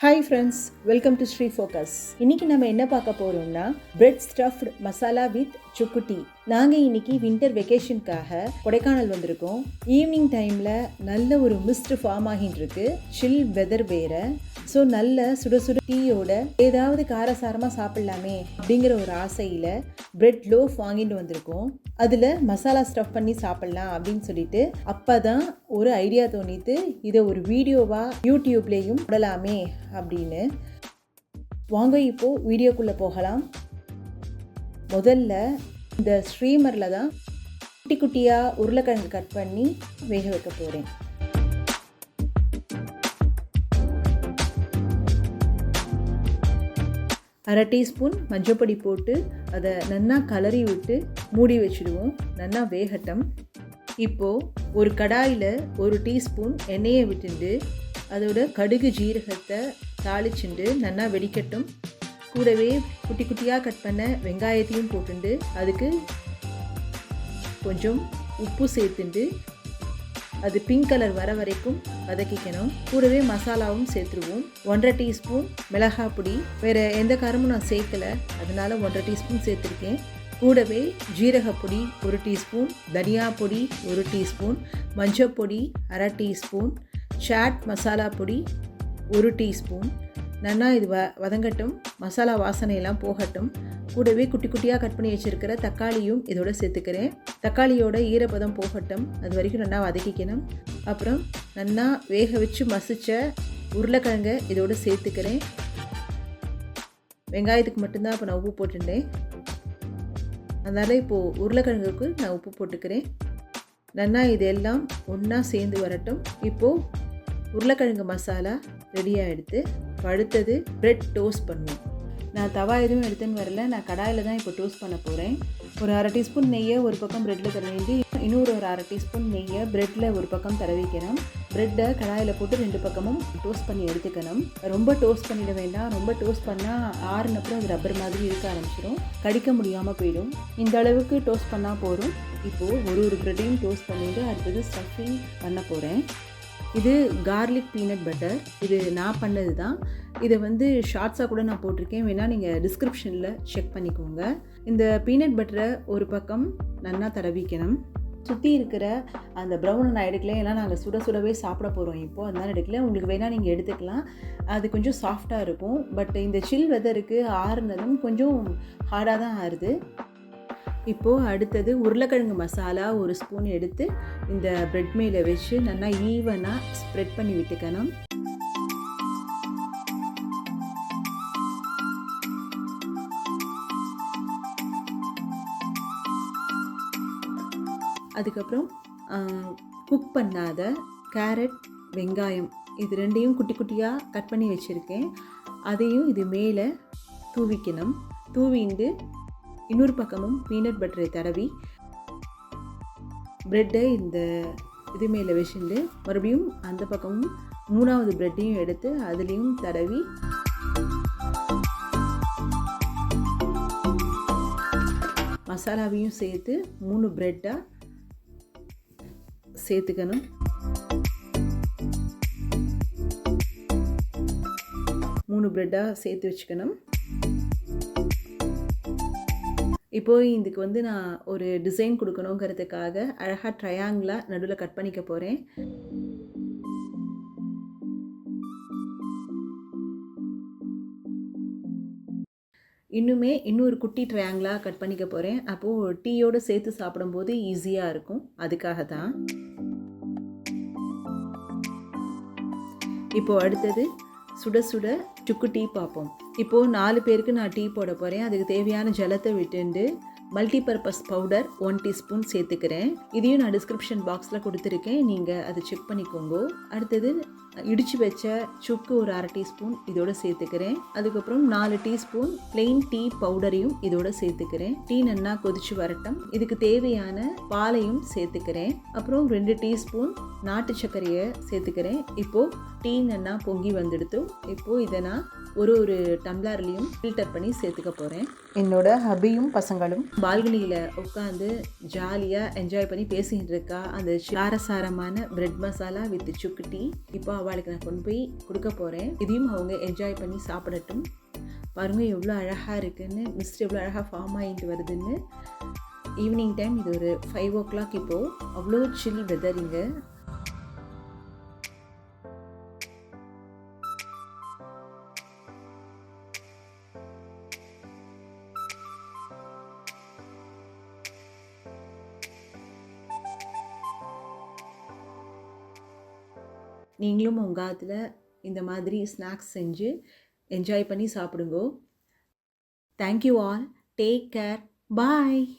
Hi friends, welcome to Sri focus. இன்னைக்கு நம்ம என்ன பார்க்க போறோம்னா பிரெட் ஸ்டஃப்டு மசாலா வித் சுக்குட்டி. நாங்கள் இன்னைக்கு வின்டர் வெக்கேஷனுக்காக கொடைக்கானல் வந்திருக்கோம். ஈவினிங் டைமில் நல்ல ஒரு மிஸ்ட் ஃபார்ம் ஆகிட்டு இருக்கு. சில் வெதர் வேற. ஸோ நல்ல சுட சுட டீயோட ஏதாவது காரசாரமாக சாப்பிட்லாமே அப்படிங்கிற ஒரு ஆசையில் பிரெட் லோஃப் வாங்கிட்டு வந்திருக்கோம். அதில் மசாலா ஸ்டஃப் பண்ணி சாப்பிட்லாம் அப்படின்னு சொல்லிட்டு அப்போ தான் ஒரு ஐடியா தோணித்து இதை ஒரு வீடியோவாக யூடியூப்லேயும் போடலாமே அப்படின்னு. வாங்க இப்போது வீடியோக்குள்ளே போகலாம். முதல்ல இந்த ஸ்ட்ரீமரில் தான் குட்டி குட்டியாக உருளைக்கிழங்கு கட் பண்ணி வேக வைக்க போகிறேன். அரை டீஸ்பூன் மஞ்சப்பொடி போட்டு அதை நல்லா கலரி விட்டு மூடி வச்சுடுவோம். நல்லா வேகட்டும். இப்போது ஒரு கடாயில் ஒரு டீஸ்பூன் எண்ணெயை விட்டுண்டு அதோட கடுகு ஜீரகத்தை தாளிச்சுண்டு நல்லா வெடிக்கட்டும். கூடவே குட்டி குட்டியாக கட் பண்ண வெங்காயத்தையும் போட்டுண்டு அதுக்கு கொஞ்சம் உப்பு சேர்த்துண்டு அது பிங்க் கலர் வர வரைக்கும் வதக்கிக்கணும். கூடவே மசாலாவும் சேர்த்துருவோம். 1.5 டீஸ்பூன் மிளகாய் பொடி, வேறு எந்த காரமும் நான் சேர்க்கலை, அதனால் 1.5 டீஸ்பூன் சேர்த்துருக்கேன். கூடவே ஜீரகப்பொடி 1 டீஸ்பூன், தனியா பொடி 1 டீஸ்பூன், மஞ்சப்பொடி அரை டீஸ்பூன், சாட் மசாலா பொடி 1 டீஸ்பூன். நல்லா இது வதங்கட்டும், மசாலா வாசனையெல்லாம் போகட்டும். கூடவே குட்டி குட்டியாக கட் பண்ணி வச்சுருக்கிற தக்காளியும் இதோட சேர்த்துக்கிறேன். தக்காளியோட ஈரப்பதம் போகட்டும், அது வரைக்கும் நல்லா வதக்கிக்கணும். அப்புறம் நல்லா வேக வச்சு மசித்த உருளைக்கிழங்கை இதோட சேர்த்துக்கிறேன். வெங்காயத்துக்கு மட்டும்தான் இப்போ நான் உப்பு போட்டுட்டேன், அதனால் இப்போது உருளைக்கிழங்குக்கு நான் உப்பு போட்டுக்கிறேன். நல்லா இதெல்லாம் ஒன்றா சேர்ந்து வரட்டும். இப்போது உருளைக்கிழங்கு மசாலா ரெடியாக எடுத்து அடுத்தது பிரெட் டோஸ்ட் பண்ணுவோம். நான் தவா எதுவும் எடுத்துன்னு வரல, நான் கடாயில் தான் இப்போ டோஸ்ட் பண்ண போகிறேன். ஒரு அரை டீஸ்பூன் நெய்யை ஒரு பக்கம் ப்ரெட்டில் தடவிட்டு இன்னொரு ஒரு அரை டீஸ்பூன் நெய்யை ப்ரெட்டில் ஒரு பக்கம் தடவிக்கணும். ப்ரெட்டை கடாயில் போட்டு 2 பக்கமும் டோஸ்ட் பண்ணி எடுத்துக்கணும். ரொம்ப டோஸ்ட் பண்ணிட வேண்டாம். ரொம்ப டோஸ்ட் பண்ணால் ஆறுனப்புறம் அது ரப்பர் மாதிரி இருக்க ஆரம்பிச்சிடும், கடிக்க முடியாமல் போயிடும். இந்த அளவுக்கு டோஸ்ட் பண்ணால் போதும். இப்போது ஒரு ப்ரெட்டையும் டோஸ்ட் பண்ணிவிட்டு அடுத்தது ஸ்டஃபிங் பண்ண போகிறேன். இது கார்லிக் பீனட் பட்டர், இது நான் பண்ணது தான். இதை ஷார்ட்ஸாக கூட நான் போட்டிருக்கேன், வேணால் நீங்கள் டிஸ்கிரிப்ஷனில் செக் பண்ணிக்கோங்க. இந்த பீனட் பட்டரை ஒரு பக்கம் நல்லா தடவிக்கணும். சுற்றி இருக்கிற அந்த ப்ரௌனை நான் எடுக்கல, ஏன்னா நாங்கள் சுட சுடவே சாப்பிட போகிறோம் இப்போது, அதனால் எடுக்கல. உங்களுக்கு வேணால் நீங்கள் எடுத்துக்கலாம், அது கொஞ்சம் சாஃப்டாக இருக்கும். பட் இந்த சில் வெதருக்கு ஆறுனதும் கொஞ்சம் ஹார்டாக தான் ஆறுது. இப்போது அடுத்தது உருளைக்கிழங்கு மசாலா 1 ஸ்பூன் எடுத்து இந்த ப்ரெட் மேலே வச்சு நல்லா ஈவனாக ஸ்ப்ரெட் பண்ணி விட்டுக்கணும். அதுக்கப்புறம் குக் பண்ணாத கேரட், வெங்காயம் இது 2ஐயும் குட்டி குட்டியாக கட் பண்ணி வச்சுருக்கேன். அதையும் இது மேலே தூவிக்கணும். தூவிண்டு இன்னொரு பக்கமும் பீனட் பட்டரை தடவி ப்ரெட்டை இந்த இது மேலே வச்சுட்டு மறுபடியும் அந்த பக்கமும் 3வது ப்ரெட்டையும் எடுத்து அதுலேயும் தடவி மசாலாவையும் சேர்த்து 3 ப்ரெட்டாக சேர்த்துக்கணும். 3 ப்ரெட்டாக சேர்த்து வச்சுக்கணும். இப்போது இதுக்கு நான் ஒரு டிசைன் கொடுக்கணுங்கிறதுக்காக அழகாக ட்ரையாங்கிளாக நடுவில் கட் பண்ணிக்க போகிறேன். இன்னொரு குட்டி ட்ரையாங்கிளாக கட் பண்ணிக்க போகிறேன். அப்போது டீயோடு சேர்த்து சாப்பிடும்போது ஈஸியாக இருக்கும், அதுக்காக தான். இப்போது அடுத்தது சுட சுட சுக்கு டீ பார்ப்போம். இப்போது 4 பேருக்கு நான் டீ போட போகிறேன். அதுக்கு தேவையான ஜலத்தை விட்டுண்டு மல்டிபர்பஸ் பவுடர் 1 டீஸ்பூன் சேர்த்துக்கிறேன். இதையும் நான் டிஸ்கிரிப்ஷன் பாக்ஸில் கொடுத்துருக்கேன், நீங்கள் அதை செக் பண்ணிக்கோங்க. அடுத்தது இடித்து வச்ச சுக்கு ஒரு அரை டீஸ்பூன் இதோட சேர்த்துக்கிறேன். அதுக்கப்புறம் 4 டீஸ்பூன் பிளெயின் டீ பவுடரையும் இதோட சேர்த்துக்கிறேன். டீ நல்லா கொதிச்சு வரட்டும். இதுக்கு தேவையான பாலையும் சேர்த்துக்கிறேன். அப்புறம் 2 டீஸ்பூன் நாட்டு சர்க்கரையை சேர்த்துக்கிறேன். இப்போது டீ நல்லா பொங்கி வந்துடுத்து. இப்போது இதை நான் ஒரு டம்ளர்லேயும் ஃபில்டர் பண்ணி சேர்த்துக்க போகிறேன். என்னோட ஹபியும் பசங்களும் பால்கனியில் உட்காந்து ஜாலியாக என்ஜாய் பண்ணி பேசிகிட்டு இருக்கா. அந்த காரசாரமான பிரெட் மசாலா வித் சுக்கு டீ. இப்போ அவள் அவளுக்கு நான் கொண்டு போய் கொடுக்க போகிறேன். இதையும் அவங்க என்ஜாய் பண்ணி சாப்பிடட்டும். பாருங்கள் எவ்வளோ அழகாக இருக்குதுன்னு, மிஸ்ட் எவ்வளோ அழகாக ஃபார்ம் ஆகிட்டு வருதுன்னு. ஈவினிங் டைம் இது ஒரு 5 o'clock இப்போது. அவ்வளோ சில் வெதர் இங்கே. நீங்களும் உங்கள் காலத்தில் இந்த மாதிரி ஸ்நாக்ஸ் செஞ்சு என்ஜாய் பண்ணி சாப்பிடுங்கோ. Thank you all. Take care. பாய்.